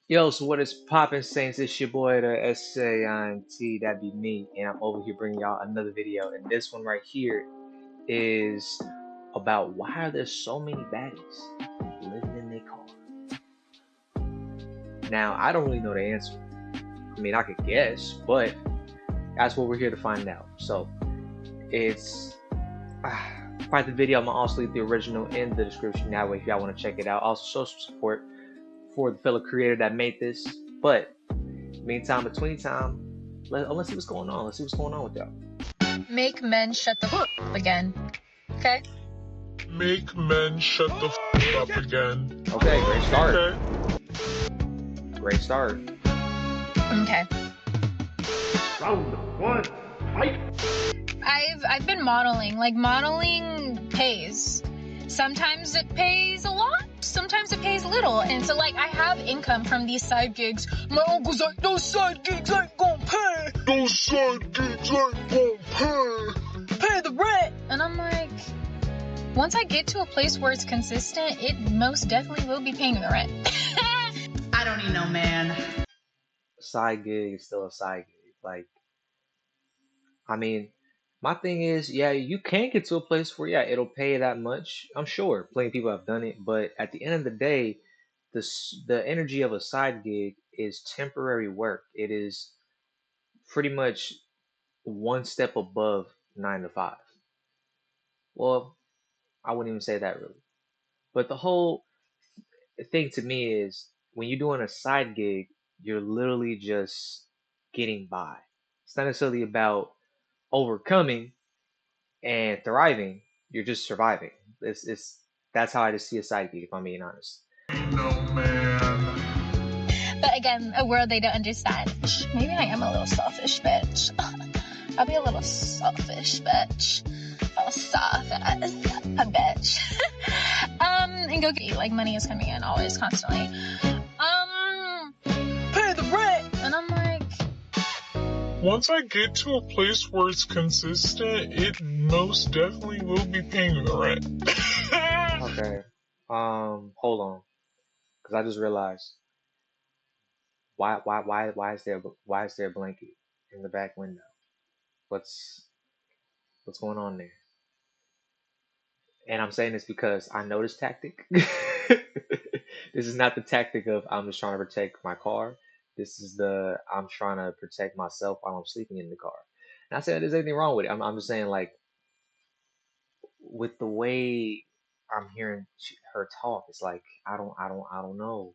Yo, so what is poppin', Saints? It's your boy, the SAINT, that be me, and I'm over here bringing y'all another video. And this one right here is about why are there so many baddies living in their car? Now, I don't really know the answer. I mean, I could guess, but that's what we're here to find out. So, it's quite the video. I'm gonna also leave the original in the description. That way, if y'all want to check it out, also show some support for the fellow creator that made this. But meantime, between time, let's see what's going on. Let's see what's going on with y'all. Make men shut the up again. Okay? Make men shut the up again. Okay, great start. Okay. Great start. Okay. Round one, fight! I've been modeling. Like, modeling pays. Sometimes it pays a lot, sometimes it pays little. And so, like, I have income from these side gigs. My uncle's like, those side gigs ain't gonna pay. Those side gigs ain't gonna pay. Pay the rent. And I'm like, once I get to a place where it's consistent, it most definitely will be paying the rent. I don't need no man. Side gig is still a side gig. Like, I mean, my thing is, yeah, you can get to a place where, yeah, it'll pay that much. I'm sure plenty of people have done it, but at the end of the day, the energy of a side gig is temporary work. It is pretty much one step above 9 to 5. Well, I wouldn't even say that really. But the whole thing to me is when you're doing a side gig, you're literally just getting by. It's not necessarily about overcoming and thriving. You're just surviving. It's that's how I just see a side gig, if I'm being honest. No man. But again, a word they don't understand. Maybe I am a little selfish bitch. I'll be a little selfish bitch. A soft ass bitch. And go get like money is coming in always, constantly. Pay the rent. And I'm like, Once I get to a place where it's consistent, it most definitely will be paying the rent. Okay. Hold on, because I just realized why is there a blanket in the back window? What's going on there? And I'm saying this because I know this tactic. This is not the tactic of I'm just trying to protect my car. This is the I'm trying to protect myself while I'm sleeping in the car. Not saying there's anything wrong with it. I'm just saying, like, with the way I'm hearing her talk, it's like I don't know.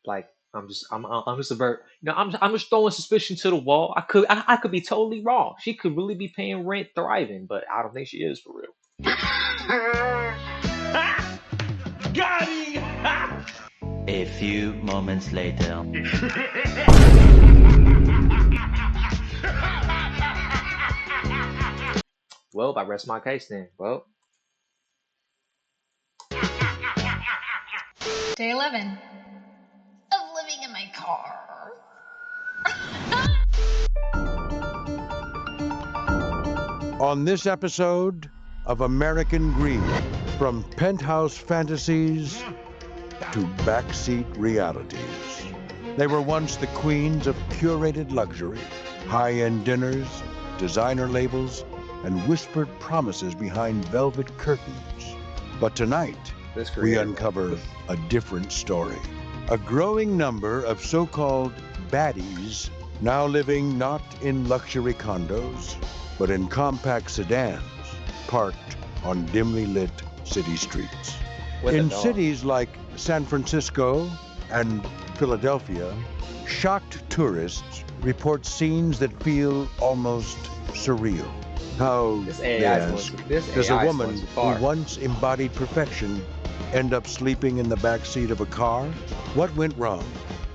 Like, I'm just I'm just throwing suspicion to the wall. I could be totally wrong. She could really be paying rent, thriving, but I don't think she is for real. Got him! A few moments later. Well, I rest my case then. Well, day 11 of living in my car. On this episode of American Greed, from penthouse fantasies to backseat realities. They were once the queens of curated luxury, high-end dinners, designer labels, and whispered promises behind velvet curtains. But tonight, this we creative. uncover a different story. A growing number of so-called baddies now living not in luxury condos, but in compact sedans parked on dimly lit city streets. With a In dog. cities like San Francisco and Philadelphia, shocked tourists report scenes that feel almost surreal. How, This they AI ask, this does a AI is woman going too who far. once embodied perfection end up sleeping in the backseat of a car? What went wrong?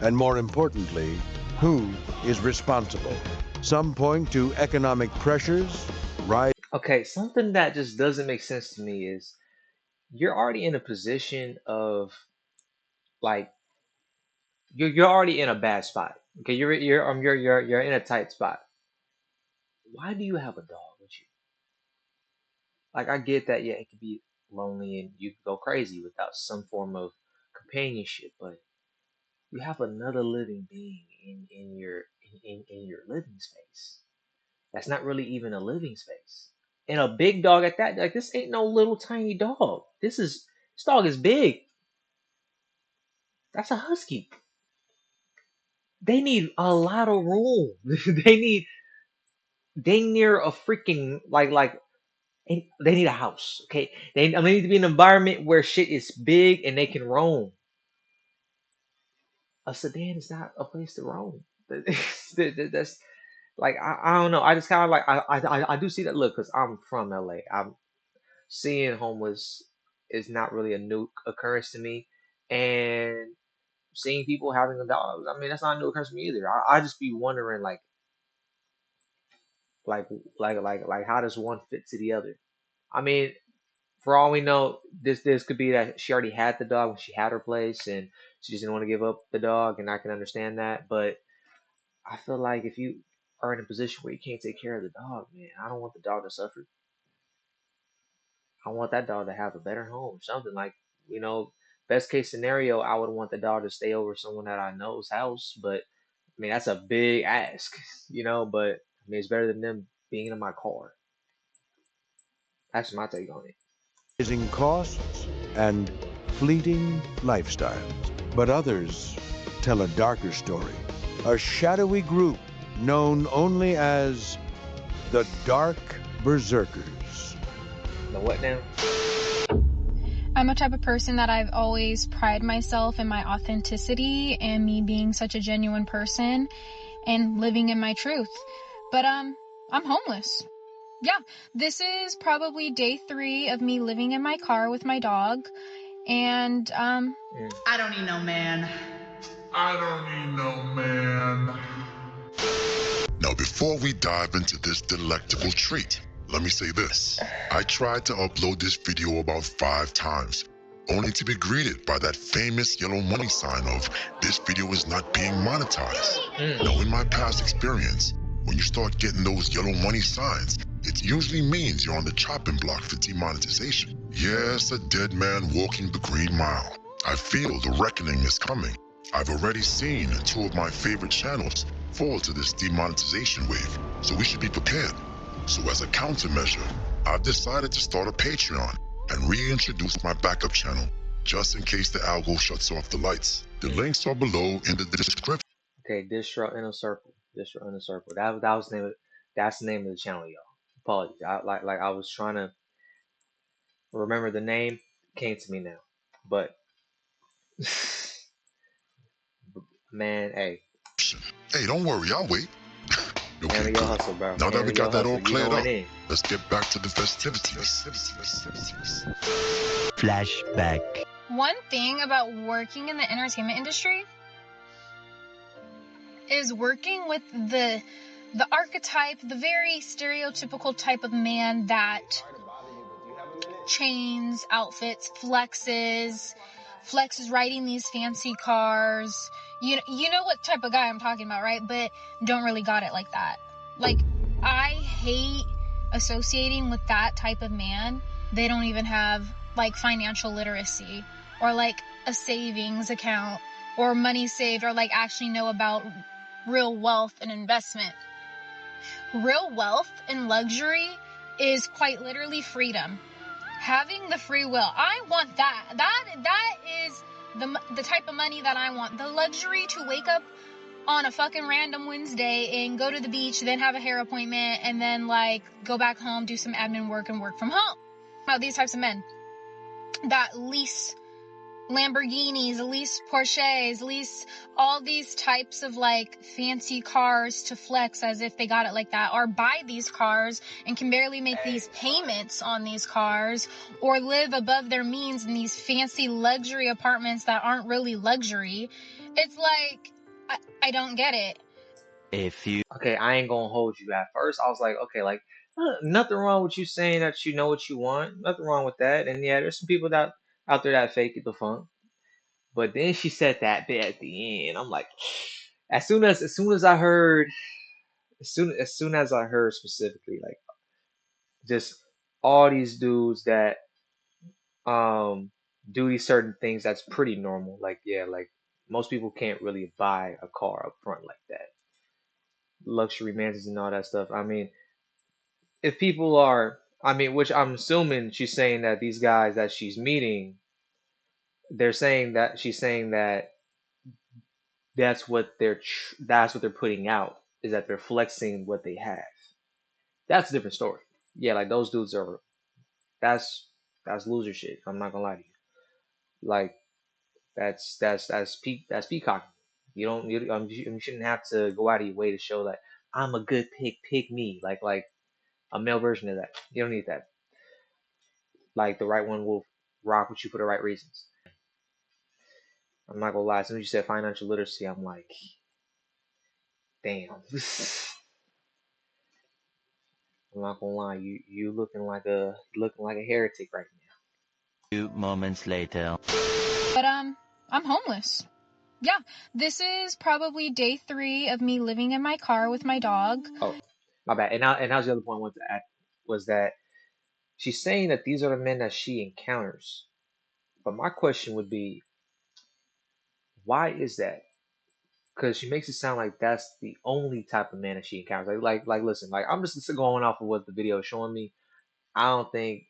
And more importantly, who is responsible? Some point to economic pressures, rise. Okay, something that just doesn't make sense to me is you're already in a position of, like, you're already in a bad spot. Okay, you're in a tight spot. Why do you have a dog with you? Like, I get that, yeah, it could be lonely and you could go crazy without some form of companionship, but you have another living being in your living space. That's not really even a living space. And a big dog at that, like this ain't no little tiny dog. This dog is big. That's a husky. They need a lot of room. They near a freaking and they need a house. Okay, they need to be in an environment where shit is big and they can roam. A sedan is not a place to roam. That's like I don't know. I just kind of like I do see that look because I'm from LA. I'm seeing homeless is not really a new occurrence to me, and seeing people having a dog. I mean, that's not a new occurrence to me either. I just be wondering like like how does one fit to the other? I mean, for all we know, this could be that she already had the dog when she had her place, and she just didn't want to give up the dog, and I can understand that. But I feel like if you are in a position where you can't take care of the dog, man, I don't want the dog to suffer. I want that dog to have a better home, something like, you know, best case scenario, I would want the dog to stay over someone that I know's house, but I mean that's a big ask, you know, but I mean it's better than them being in my car. That's my take on it. Rising costs and fleeting lifestyles. But others tell a darker story. A shadowy group known only as the Dark Berserkers. The what now? I'm a type of person that I've always prided myself in my authenticity and me being such a genuine person and living in my truth. But I'm homeless. Yeah, this is probably day 3 of me living in my car with my dog. And I don't need no man. I don't need no man. Now, before we dive into this delectable treat, let me say this. I tried to upload this video about 5 times, only to be greeted by that famous yellow money sign of this video is not being monetized. Now, in my past experience, when you start getting those yellow money signs, it usually means you're on the chopping block for demonetization. Yes, a dead man walking the green mile. I feel the reckoning is coming. I've already seen 2 of my favorite channels fall to this demonetization wave, so we should be prepared. So as a countermeasure, I've decided to start a Patreon and reintroduce my backup channel, just in case the algo shuts off the lights. The links are below in the description. Okay, Distro Inner Circle. Distro Inner Circle. That was the name of that's the name of the channel, y'all. Apologies. I was trying to remember the name, came to me now. But man, hey, Hey, don't worry, I'll wait. Okay, handle your good. hustle, bro. Now that Handle we your got that hustle. all You cleared going up, in. let's get back to the festivities. Flashback. one thing about working in the entertainment industry is working with the archetype, the very stereotypical type of man that chains, outfits, flexes riding these fancy cars. You know what type of guy I'm talking about, right? But don't really got it like that. Like, I hate associating with that type of man. They don't even have like financial literacy or like a savings account or money saved or like actually know about real wealth and investment. Real wealth and luxury is quite literally freedom. Having the free will. I want that. That is the type of money that I want. The luxury to wake up on a fucking random Wednesday and go to the beach, then have a hair appointment, and then like go back home, do some admin work, and work from home. About these types of men that lease Lamborghinis, lease Porsches, lease all these types of like fancy cars to flex as if they got it like that, or buy these cars and can barely make these payments on these cars, or live above their means in these fancy luxury apartments that aren't really luxury. It's like, I don't get it. A few Okay, I ain't gonna hold you. At first, I was like, okay, like nothing wrong with you saying that you know what you want. Nothing wrong with that. And yeah, there's some people that out there that fake it the funk. But then she said that bit at the end. I'm like, as soon as I heard, as soon as I heard specifically, like just all these dudes that um do these certain things that's pretty normal. Like, yeah, like most people can't really buy a car up front like that. Luxury mansions and all that stuff. I mean, if people are, I mean, which I'm assuming she's saying that these guys that she's meeting, they're saying that she's saying that that's what they're putting out is that they're flexing what they have. That's a different story. Yeah, like those dudes are that's that's loser shit. I'm not gonna lie to you. Like that's peacocking. You shouldn't have to go out of your way to show that I'm a good pick me. Like a male version of that. You don't need that. Like the right one will rock with you for the right reasons. I'm not gonna lie. As soon as you said financial literacy, I'm like, damn. I'm not gonna lie. You looking like a heretic right now. 2 moments later. But I'm homeless. Yeah, this is probably day 3 of me living in my car with my dog. Oh, my bad. And that was the other point I wanted to add was that she's saying that these are the men that she encounters. But my question would be, why is that? Because she makes it sound like that's the only type of man that she encounters. Listen, like I'm just going off of what the video is showing me. I don't think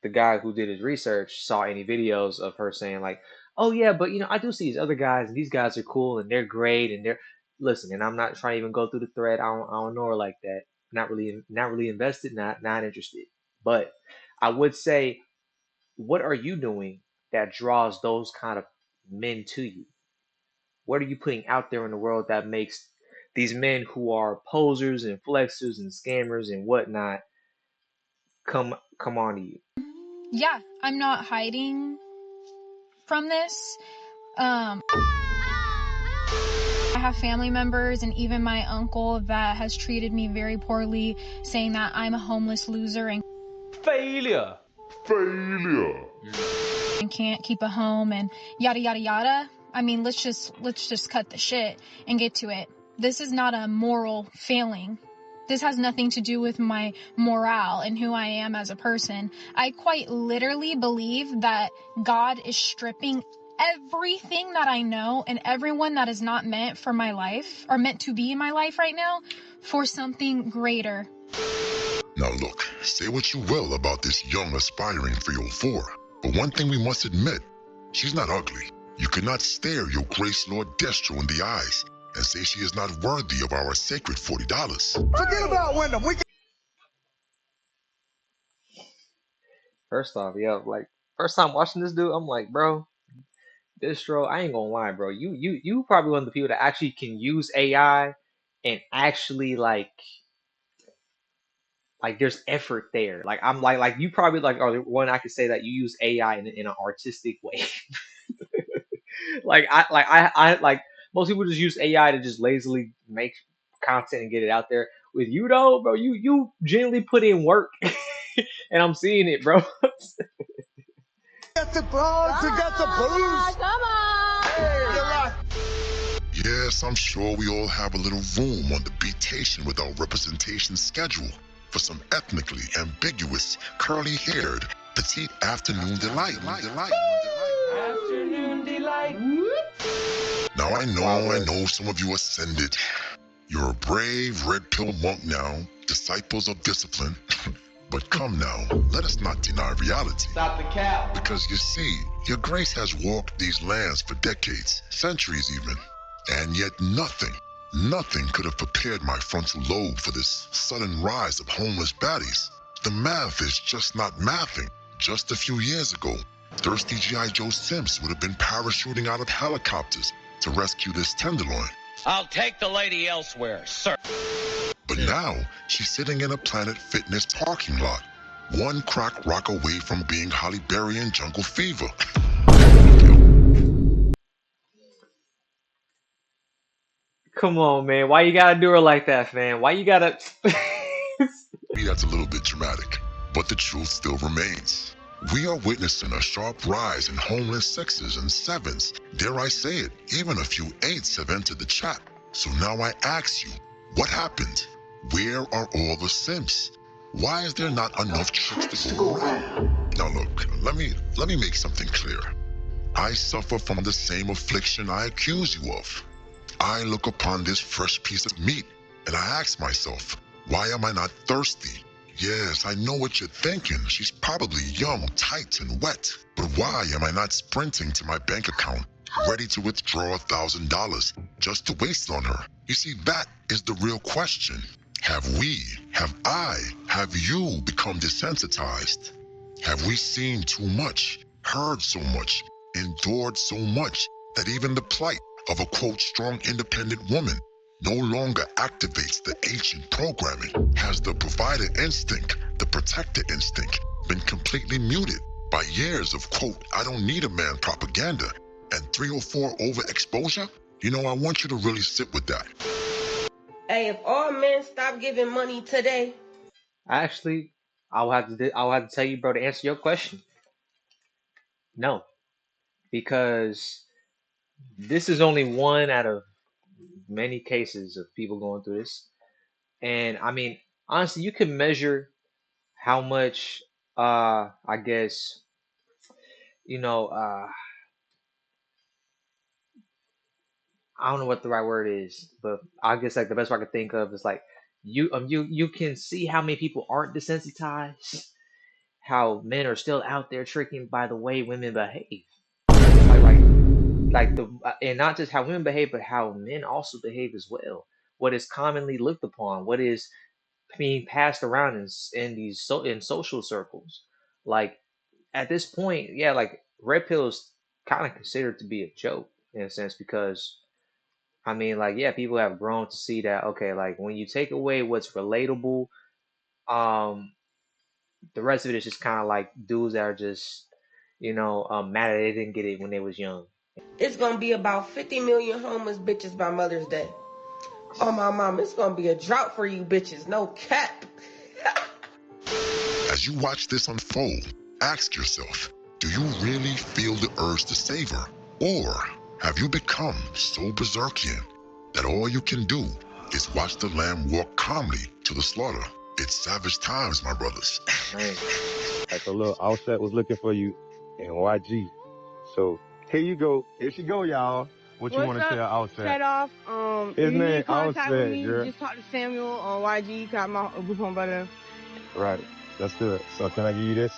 the guy who did his research saw any videos of her saying like, "Oh yeah, but I do see these other guys, and these guys are cool, and they're great, and they're listen." And I'm not trying to even go through the thread. I don't know her like that. Not really invested. Not interested. But I would say, what are you doing that draws those kind of men to you? What are you putting out there in the world that makes these men who are posers and flexers and scammers and whatnot come on to you? Yeah, I'm not hiding from this. I have family members and even my uncle that has treated me very poorly, saying that I'm a homeless loser and Failure. and can't keep a home and yada yada yada. I mean, let's just cut the shit and get to it. This is not a moral failing. This has nothing to do with my morale and who I am as a person. I quite literally believe that God is stripping everything that I know and everyone that is not meant for my life or meant to be in my life right now for something greater. Now look, say what you will about this young aspiring 304, but one thing we must admit, she's not ugly. You cannot stare your Grace Lord Destro in the eyes and say she is not worthy of our sacred $40. Forget about Wyndham. First off, yeah, like first time watching this dude, I'm like, bro, Distro, I ain't gonna lie, bro. You probably one of the people that actually can use AI and actually like there's effort there. Like I'm like you probably like are the one I could say that you use AI in an artistic way. I like most people just use AI to just lazily make content and get it out there. With you though, bro, you genuinely put in work, and I'm seeing it, bro. Get the bronze and get the booze. Come on! Hey, you're right. Yes, I'm sure we all have a little room on the beatation with our representation schedule for some ethnically ambiguous, curly-haired, petite afternoon delight. Afternoon delight. Now I know some of you ascended. You're a brave red pill monk now, disciples of discipline. But come now, let us not deny reality. Stop the cap. Because you see, your grace has walked these lands for decades, centuries even. And yet nothing could have prepared my frontal lobe for this sudden rise of homeless baddies. The math is just not mathing. Just a few years ago, thirsty G.I. Joe Simps would have been parachuting out of helicopters to rescue this tenderloin. I'll take the lady elsewhere, sir. But now, she's sitting in a Planet Fitness parking lot, one crack rock away from being Halle Berry in Jungle Fever. Come on, man. Why you gotta do her like that, man? Why you gotta? Maybe that's a little bit dramatic, but the truth still remains. We are witnessing a sharp rise in homeless 6s and 7s. Dare I say it, even a few 8s have entered the chat. So now I ask you, what happened? Where are all the simps? Why is there not enough tricks to go around? Now look, let me make something clear. I suffer from the same affliction I accuse you of. I look upon this fresh piece of meat and I ask myself, why am I not thirsty? Yes, I know what you're thinking. She's probably young, tight, and wet. But why am I not sprinting to my bank account, ready to withdraw $1,000 just to waste on her? You see, that is the real question. Have you become desensitized? Have we seen too much, heard so much, endured so much that even the plight of a quote strong independent woman no longer activates the ancient programming? Has the provider instinct, the protector instinct, been completely muted by years of quote, I don't need a man propaganda and 304 overexposure? You know, I want you to really sit with that. Hey, if all men stop giving money today, Actually, I'll have to tell you, bro, to answer your question. No, because this is only one out of many cases of people going through this. And I mean, honestly, you can measure how much I guess, you know, I don't know what the right word is, but I guess like the best I could think of is like you can see how many people aren't desensitized, how men are still out there tricking by the way women behave. Like and not just how women behave, but how men also behave as well. What is commonly looked upon, what is being passed around in these in social circles. Like at this point, yeah, like red pill is kind of considered to be a joke in a sense because I mean, like, yeah, people have grown to see that, okay, like when you take away what's relatable, um, the rest of it is just kind of like dudes that are just, mad that they didn't get it when they was young. it's gonna be about 50 million homeless bitches by Mother's Day. Oh my mom, it's gonna be a drought for you bitches, no cap. As you watch this unfold, ask yourself, do you really feel the urge to save her? Or have you become so berserkian that all you can do is watch the lamb walk calmly to the slaughter? It's savage times, my brothers. Man. Like, so look, Offset was looking for you in YG. So here you go. Here she go, y'all. What you want to tell Offset? Set off. His If you name need contact with Offset, me, girl. just talk to Samuel on YG. Got my group on brother. Right. Let's do it. So can I give you this?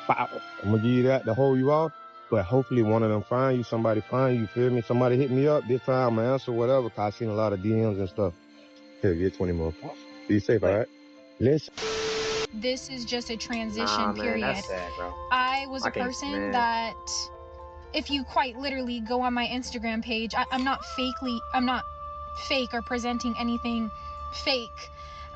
Pow. I'm gonna give you that to hold you off. But hopefully one of them find you. Somebody find you. Feel me? Somebody hit me up this time. I'm gonna answer whatever. Cause I seen a lot of DMs and stuff. Here, get 20 more. Be safe, all right? Listen. This is just a transition Nah, man, period. that's sad, bro. I was I a can't, person man. that, if you quite literally go on my Instagram page, I'm not fake or presenting anything fake.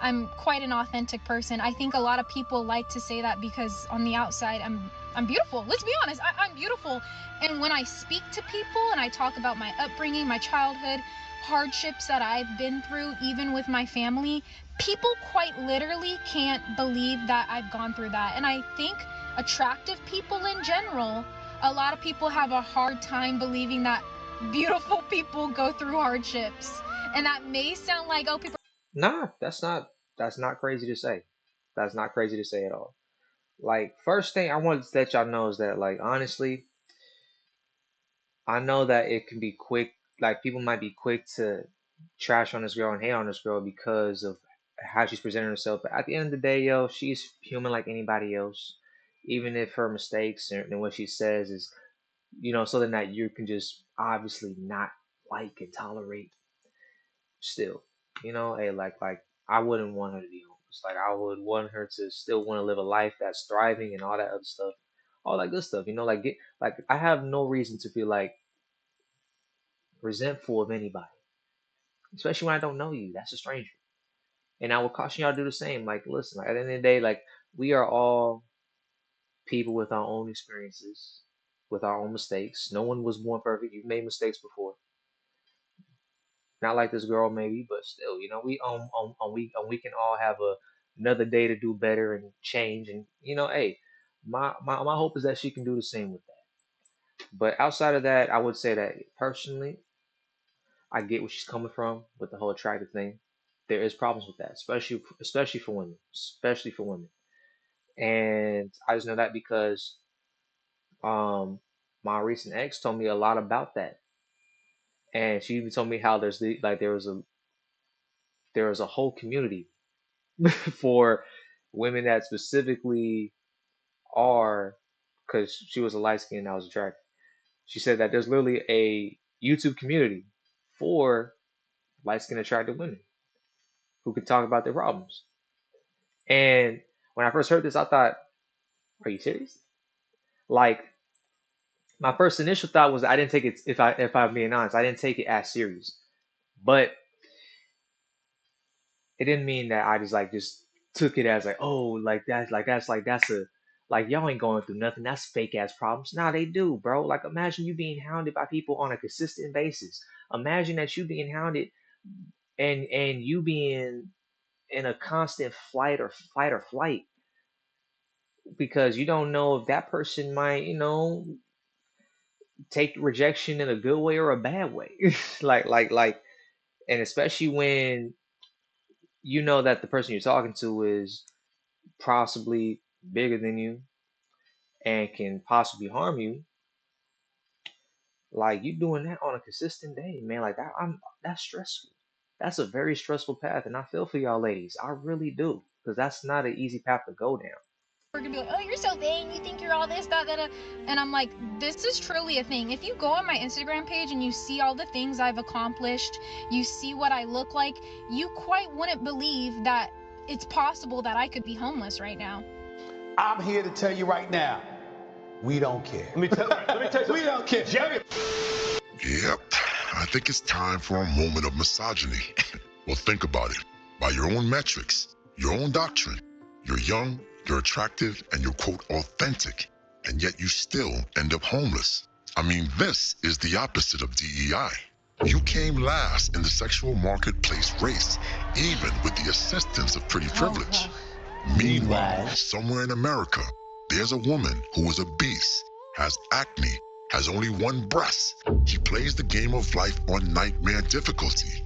I'm quite an authentic person. I think a lot of people like to say that because on the outside I'm beautiful. Let's be honest, I'm beautiful. And when I speak to people and I talk about my upbringing, my childhood, hardships that I've been through, even with my family, people quite literally can't believe that I've gone through that. And I think attractive people in general, a lot of people have a hard time believing that beautiful people go through hardships. And that may sound like, oh, people. Nah, that's not crazy to say. That's not crazy to say at all. Like, first thing I wanted to let y'all know is that, like, honestly, I know that it can be quick, like people might be quick to trash on this girl and hate on this girl because of how she's presenting herself. But at the end of the day, yo, she's human like anybody else. Even if her mistakes and what she says is, something that you can just obviously not like and tolerate still. Hey, like I wouldn't want her to be homeless. Like I would want her to still want to live a life that's thriving and all that other stuff. All that good stuff, like I have no reason to feel like resentful of anybody, especially when I don't know you. That's a stranger. And I would caution y'all to do the same. Like, listen, like, at the end of the day, like, we are all people with our own experiences, with our own mistakes. No one was born perfect. You've made mistakes before. Not like this girl, maybe, but still, we can all have another day to do better and change. And hey, my hope is that she can do the same with that. But outside of that, I would say that personally, I get where she's coming from with the whole attractive thing. There is problems with that, especially for women, especially for women. And I just know that because um my recent ex told me a lot about that, and she even told me how there was a whole community for women that specifically are, because she was a light skin and I was attracted. She said that there's literally a YouTube community for light skin attractive women who can talk about their problems. And when I first heard this, I thought, "Are you serious?" Like my first initial thought was I didn't take it. If I'm being honest, I didn't take it as serious. But it didn't mean that I just took it as like, oh, that's a, like, y'all ain't going through nothing. That's fake ass problems. Nah, they do, bro. Like, imagine you being hounded by people on a consistent basis. Imagine that you being hounded and you being in a constant flight because you don't know if that person might, take rejection in a good way or a bad way. like, and especially when you know that the person you're talking to is possibly bigger than you and can possibly harm you. Like, you doing that on a consistent day, man. Like that, that's stressful. That's a very stressful path, and I feel for y'all ladies. I really do, because that's not an easy path to go down. We're gonna be like, oh, you're so vain, you think you're all this, that, that, and I'm like, this is truly a thing. If you go on my Instagram page and you see all the things I've accomplished, you see what I look like, you quite wouldn't believe that it's possible that I could be homeless right now. I'm here to tell you right now, we don't care. Let me tell you, we don't care. Jerry. Yep, I think it's time for a moment of misogyny. Well, think about it. By your own metrics, your own doctrine, you're young, you're attractive, and you're, quote, authentic, and yet you still end up homeless. I mean, this is the opposite of DEI. You came last in the sexual marketplace race, even with the assistance of pretty privilege. Meanwhile, somewhere in America, there's a woman who is obese, has acne, has only one breast. She plays the game of life on nightmare difficulty.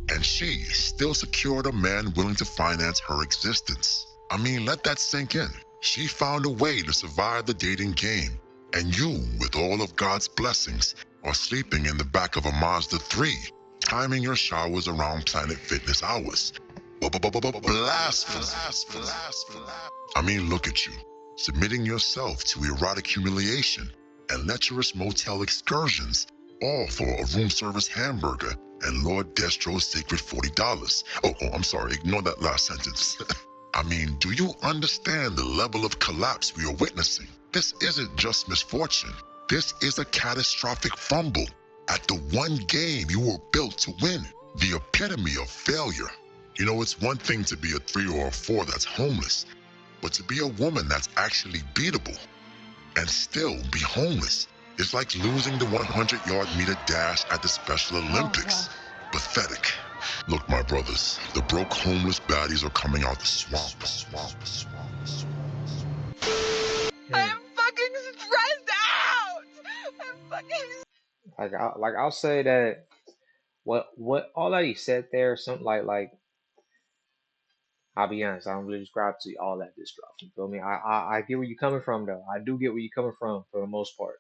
And she still secured a man willing to finance her existence. I mean, let that sink in. She found a way to survive the dating game. And you, with all of God's blessings, are sleeping in the back of a Mazda 3, timing your showers around Planet Fitness hours. Blasphemy. I mean, look at you, submitting yourself to erotic humiliation and lecherous motel excursions, all for a room service hamburger and Lord Destro's sacred $40. Oh, I'm sorry, ignore that last sentence. I mean, do you understand the level of collapse we are witnessing? This isn't just misfortune. This is a catastrophic fumble at the one game you were built to win. The epitome of failure. You know, it's one thing to be a 3 or a 4 that's homeless, but to be a woman that's actually beatable and still be homeless is like losing the 100-yard meter dash at the Special Olympics. Pathetic. Look, my brothers, the broke homeless baddies are coming out the swamp. I'm fucking stressed out! I'm fucking... I'll say that what all that he said there, something like I'll be honest, I don't really describe to all that distraught. You feel me? I get where you're coming from though. I do get where you're coming from for the most part.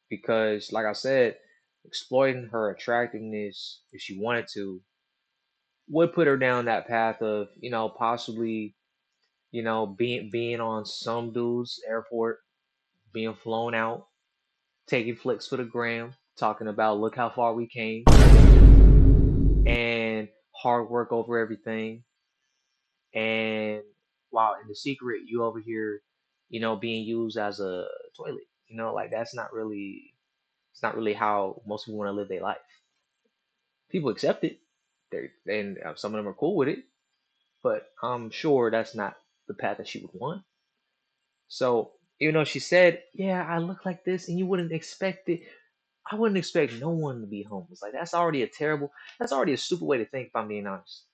Because like I said, exploiting her attractiveness if she wanted to would put her down that path of, possibly, being on some dude's airport, being flown out, taking flicks for the gram, talking about look how far we came, and hard work over everything. And while in the secret, you over here, being used as a toilet. Like that's not really, it's not really how most people want to live their life. People accept it, and some of them are cool with it, but I'm sure that's not the path that she would want. So even though she said, "Yeah, I look like this," and you wouldn't expect it, I wouldn't expect no one to be homeless. Like that's already a stupid way to think. If I'm being honest,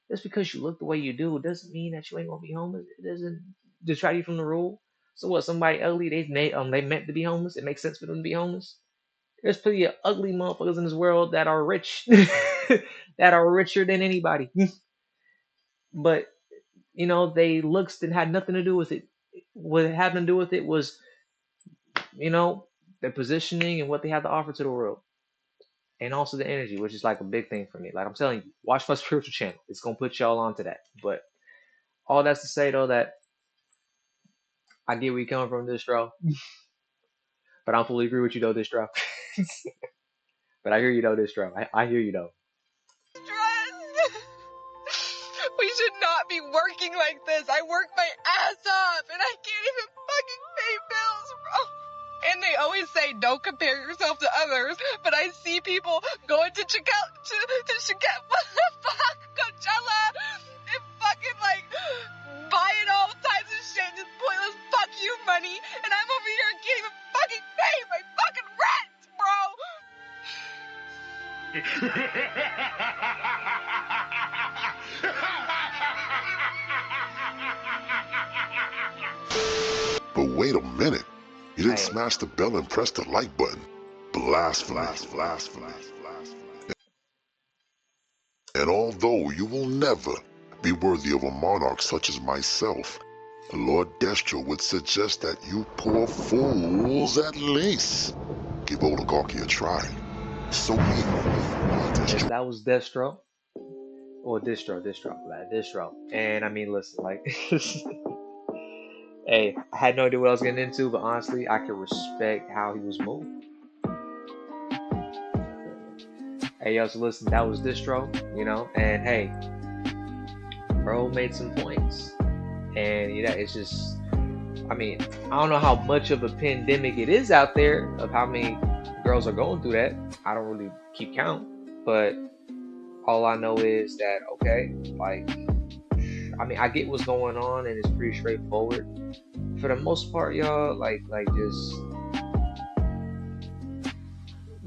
just because you look the way you do doesn't mean that you ain't gonna be homeless. It doesn't detract you from the rule. So what? Somebody ugly, they meant to be homeless. It makes sense for them to be homeless. There's plenty of ugly motherfuckers in this world that are rich, that are richer than anybody. But they looks that had nothing to do with it. What had to do with it was, you know, their positioning and what they have to offer to the world. And also the energy, which is like a big thing for me. Like I'm telling you, watch my spiritual channel. It's gonna put y'all onto that. But all that's to say though that I get where you coming from, Distro. But I don't fully agree with you though, Distro. But I hear you though, Distro. I hear you though. We should not be working like this. I work my ass off and I can't even fucking pay bills, bro. And they always say don't compare yourself to others, but I see people going to what the fuck, Coachella, and fucking like buying all types of shit, just pointless fuck you money, and I'm over here and can't even fucking pay my fucking rent, bro. But wait a minute. You didn't smash the bell and press the like button. Blasphemy. And although you will never be worthy of a monarch such as myself, the Lord Destro would suggest that you poor fools at least give oligarchy a try. So Yes, that was Destro. Or Distro. And I mean, listen, like, hey, I had no idea what I was getting into, but honestly, I can respect how he was moving. Hey, yo, so listen, that was Distro, you know, and hey, bro made some points. And, you know, it's just, I mean, I don't know how much of a pandemic it is out there of how many girls are going through that. I don't really keep count, but all I know is that, okay, like, I mean, I get what's going on and it's pretty straightforward. For the most part, y'all, like just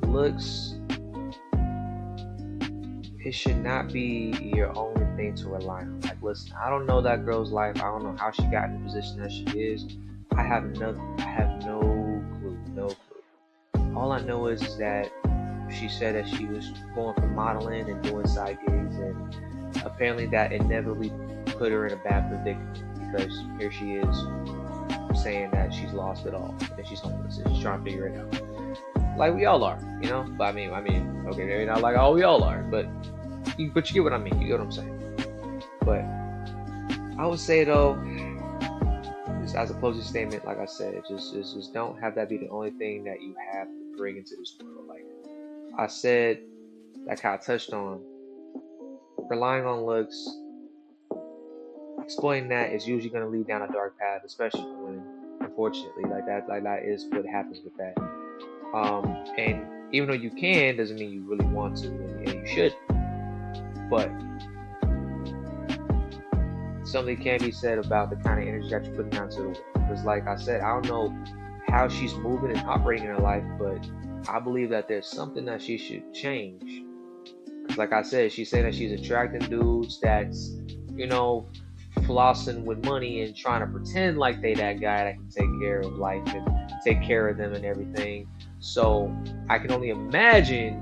looks, it should not be your only thing to rely on. Like, listen, I don't know that girl's life. I don't know how she got in the position that she is. I have no clue. All I know is that she said that she was going for modeling and doing side gigs, and apparently that inevitably put her in a bad predicament because here she is saying that she's lost it all and she's homeless and she's trying to figure it out. Like we all are, you know. But I mean, okay, maybe not like all we all are, but you get what I mean. You get what I'm saying. But I would say though, just as a closing statement, like I said, just don't have that be the only thing that you have to bring into this world. Like I said, like I touched on, relying on looks, exploiting that is usually going to lead down a dark path, especially for women. Unfortunately, like that is what happens with that. And even though you can, doesn't mean you really want to, and you should. But something can be said about the kind of energy that you're putting out to the world. Because, like I said, I don't know how she's moving and operating in her life, but I believe that there's something that she should change. Because, like I said, she's saying that she's attracting dudes that's, you know, flossing with money and trying to pretend like they that guy that can take care of life and take care of them and everything. So I can only imagine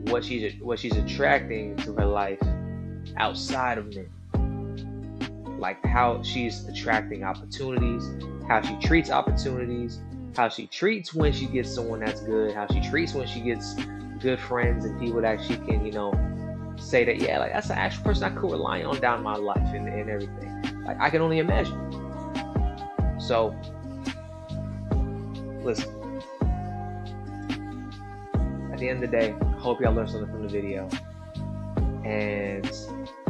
what she's attracting to her life outside of men. Like how she's attracting opportunities, how she treats opportunities, how she treats when she gets someone that's good, how she treats when she gets good friends and people that she can, you know, say that, yeah, like that's an actual person I could rely on down my life and everything. Like I can only imagine. So listen, at the end of the day, I hope y'all learned something from the video. And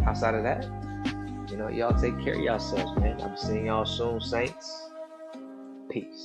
outside of that, you know, y'all take care of yourselves, man. I'll be seeing y'all soon, Saints. Peace.